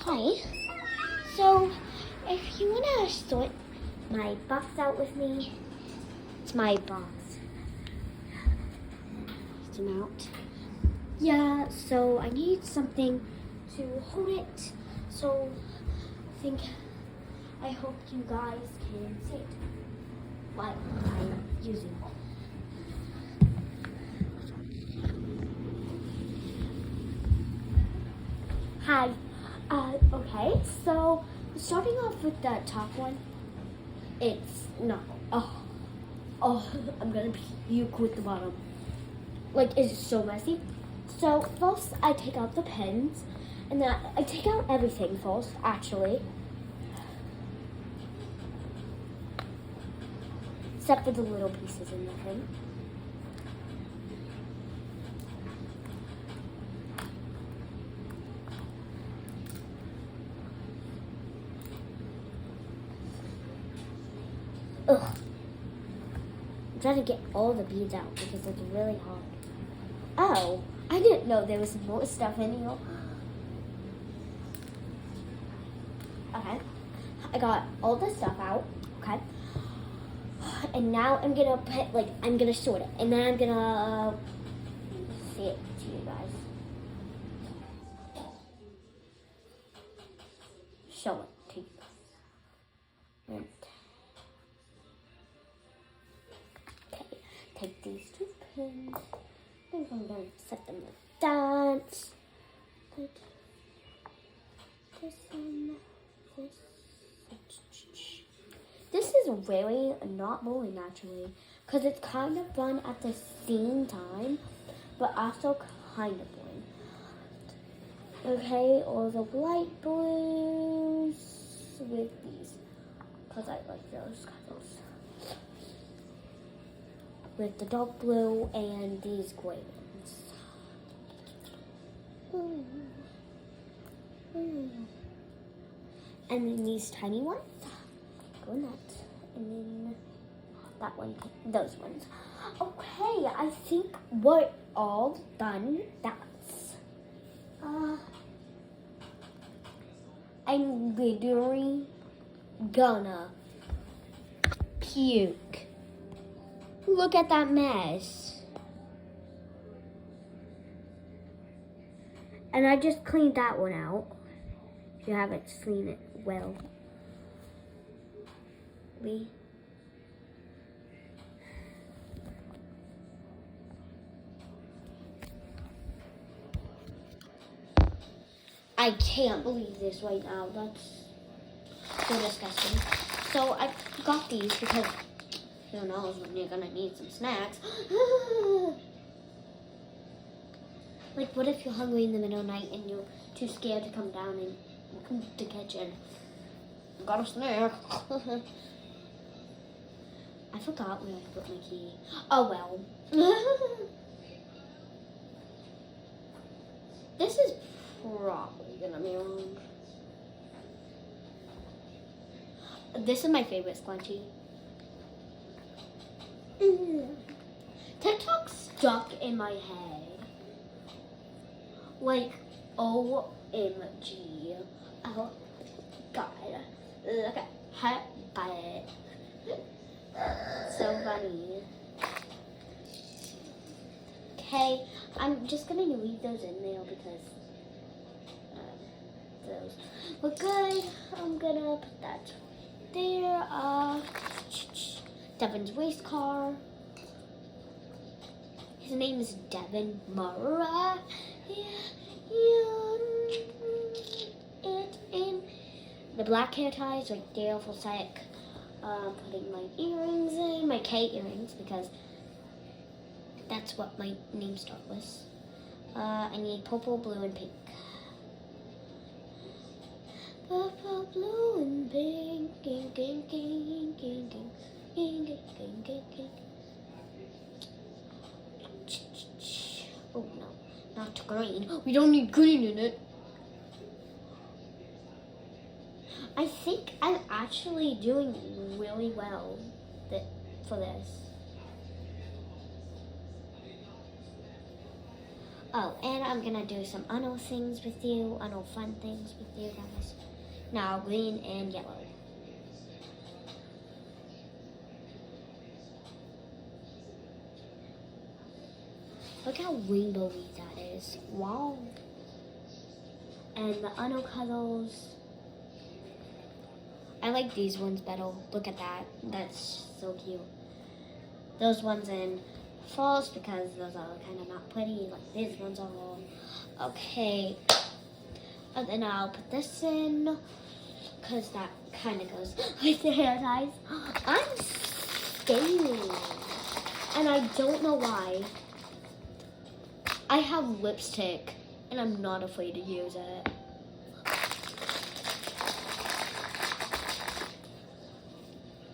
Hi. So, if you want to sort my box out with me, it's my box. Zoom out. Yeah, so I need something to hold it. So, I hope you guys can see it while I'm using it. Hi. Okay, so starting off with the top one, it's not. I'm gonna puke with the bottom. Like, it's so messy. So first, I take out the pens, and then I take out everything first, actually, except for the little pieces in the thing. Ugh. I'm trying to get all the beads out because it's really hard. Oh, I didn't know there was more stuff in here. Okay, I got all the stuff out. Okay, and now I'm gonna I'm gonna sort it, and then I'm gonna see it to you guys. Show it to you. And take these two pins. I think I'm going to set them like that. Put this on this. This is really not bowling actually, because it's kind of fun at the same time, but also kind of boring. Okay, all the light blues with these, because I like those colors. With the dark blue and these gray ones. And then these tiny ones go in that. And then that one, those ones. Okay, I think we're all done. I'm literally gonna puke. Look at that mess. And I just cleaned that one out. If you haven't seen it well. I can't believe this right now. That's so disgusting. So I got these because who knows when you're gonna need some snacks. Like, what if you're hungry in the middle of the night and you're too scared to come down and come to the kitchen? Got a snack. I forgot where I put my key. Oh well. This is probably gonna be wrong. This is my favorite scrunchie. TikTok stuck in my head. Like, OMG. Oh, God. Look at her butt. So funny. Okay, I'm just gonna leave those in there because those look good. I'm gonna put that there. Devin's race car. His name is Devin Murrah. The black hair ties right there for sec. Putting my earrings in, my K earrings, because that's what my name starts with. I need purple, blue, and pink. Purple, blue, and pink. Ging, ging, ging, ging, ging, ging, ging, ging, ging. Oh no, not green. We don't need green in it. I think I'm actually doing really well for this. Oh, and I'm gonna do some Uno things with you, Uno fun things with you guys. Now, green and yellow. Look how rainbowy that is. Wow. And the Uno cuddles. I like these ones better. Look at that. That's so cute. Those ones in false because those are kind of not pretty. Like these ones are all okay. And then I'll put this in because that kind of goes with the hair ties. I'm staining, and I don't know why. I have lipstick, and I'm not afraid to use it.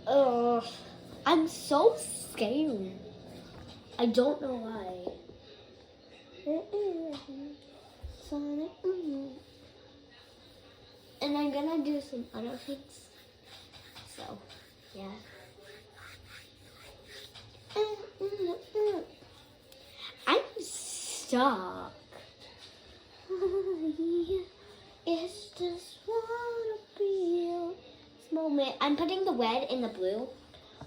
Ugh, I'm so scared. I don't know why. And I'm gonna do some other things. So, yeah. I'm stuck. It's just wanna be this moment. I'm putting the red and the blue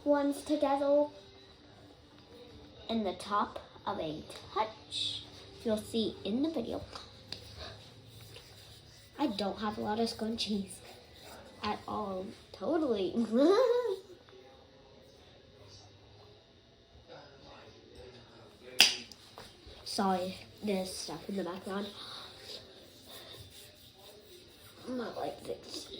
ones together in the top of a touch. You'll see in the video. I don't have a lot of scrunchies at all. Totally. Sorry, there's stuff in the background. I'm not like 60.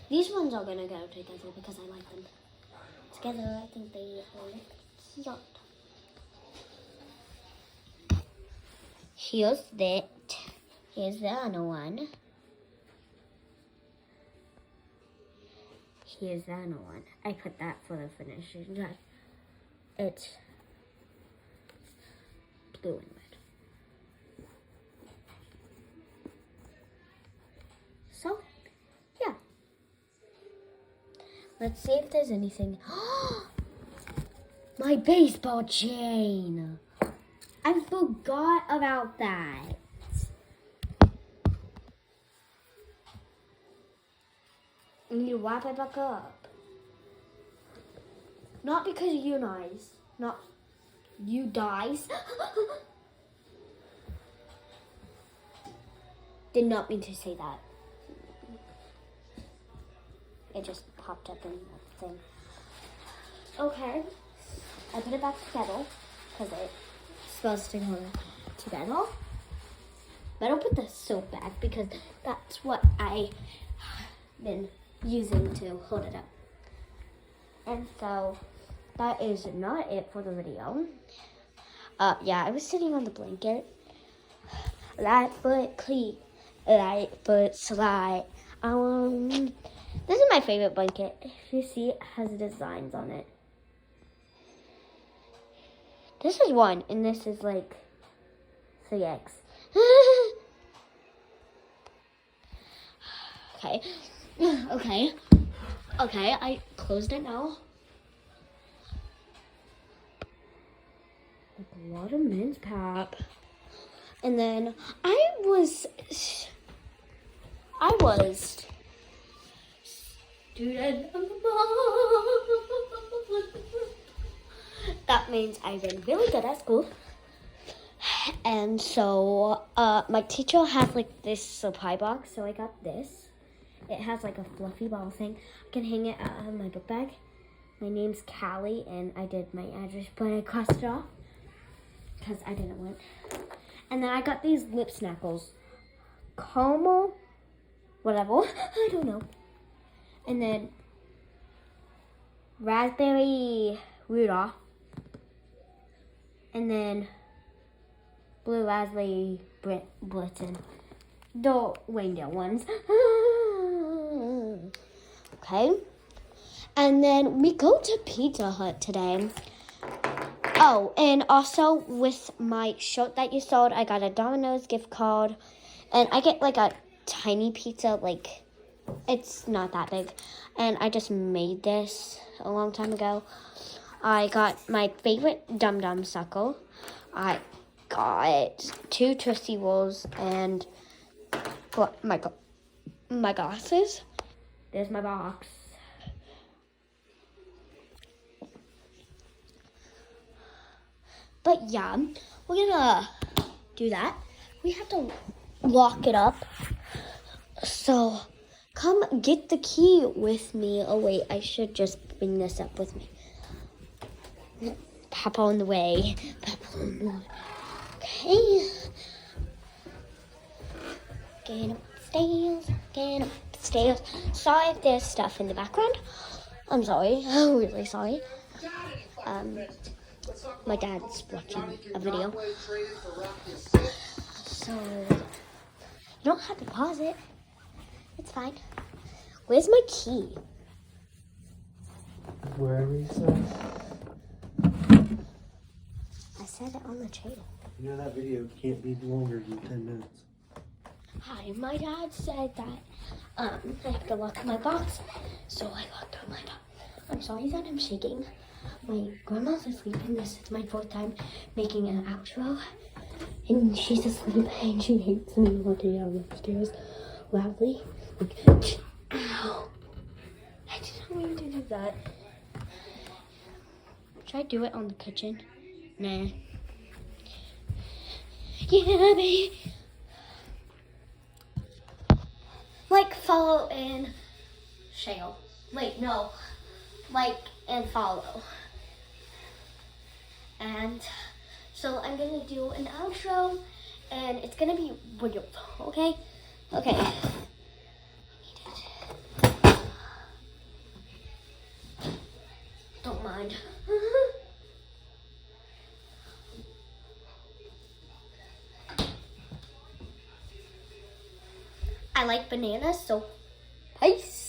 These ones are gonna go together because I like them. Together, I think they look cute. Here's that. Here's the other one. Here's the other one. I put that for the finishing touch. It's blue and red. So, yeah. Let's see if there's anything. My baseball chain. I forgot about that. And you wrap it back up. Not because you nice. Not you dies. Did not mean to say that. It just popped up in the thing. Okay. I put it back together because it's supposed to go together. But I'll put the soap back because that's what I've been using to hold it up. And so that is not it for the video. Yeah, I was sitting on the blanket. Light foot cleat, light foot slide. This is my favorite blanket. If you see, it has designs on it. This is one, and this is like 3X. Okay. Okay, I closed it now. Like a lot of men's pap. And then I was student. That means I've been really good at school. And so my teacher has like this supply box, so I got this. It has like a fluffy ball thing. I can hang it out of my book bag. My name's Kallie, and I did my address, but I crossed it off because I didn't want. And then I got these lip snackles. Caramel, whatever, I don't know. And then raspberry Rudolph. And then blue raspberry Blitzen. The reindeer ones. Okay. And then we go to Pizza Hut today. Oh, and also with my shirt that you sold, I got a Domino's gift card. And I get like a tiny pizza, like it's not that big. And I just made this. a long time ago. I got my favorite Dum Dum Suckle. I got 2 Tootsie Rolls and my glasses. There's my box. But yeah, we're gonna do that. We have to lock it up. So come get the key with me. Oh wait, I should just bring this up with me. Papa on the way. Papa on the way. Okay. Getting upstairs. Sorry if there's stuff in the background. I'm sorry. I'm really sorry. My dad's watching a video. So, you don't have to pause it. It's fine. Where's my key? Wherever you said. I said it on the channel. You know that video can't be longer than 10 minutes. Hi, my dad said that I have to lock my box, so I locked on my box. I'm sorry that I'm shaking. My grandma's asleep, and this is my 4th time making an outro. And she's asleep, and she hates me walking down the stairs loudly. Like, ow! I didn't mean to do that. Should I do it on the kitchen? Nah. Yeah, baby. Like, follow, and share. Wait, no. Like and follow. And so I'm gonna do an outro, and it's gonna be weird, okay? Okay. Don't mind. I like bananas, so peace.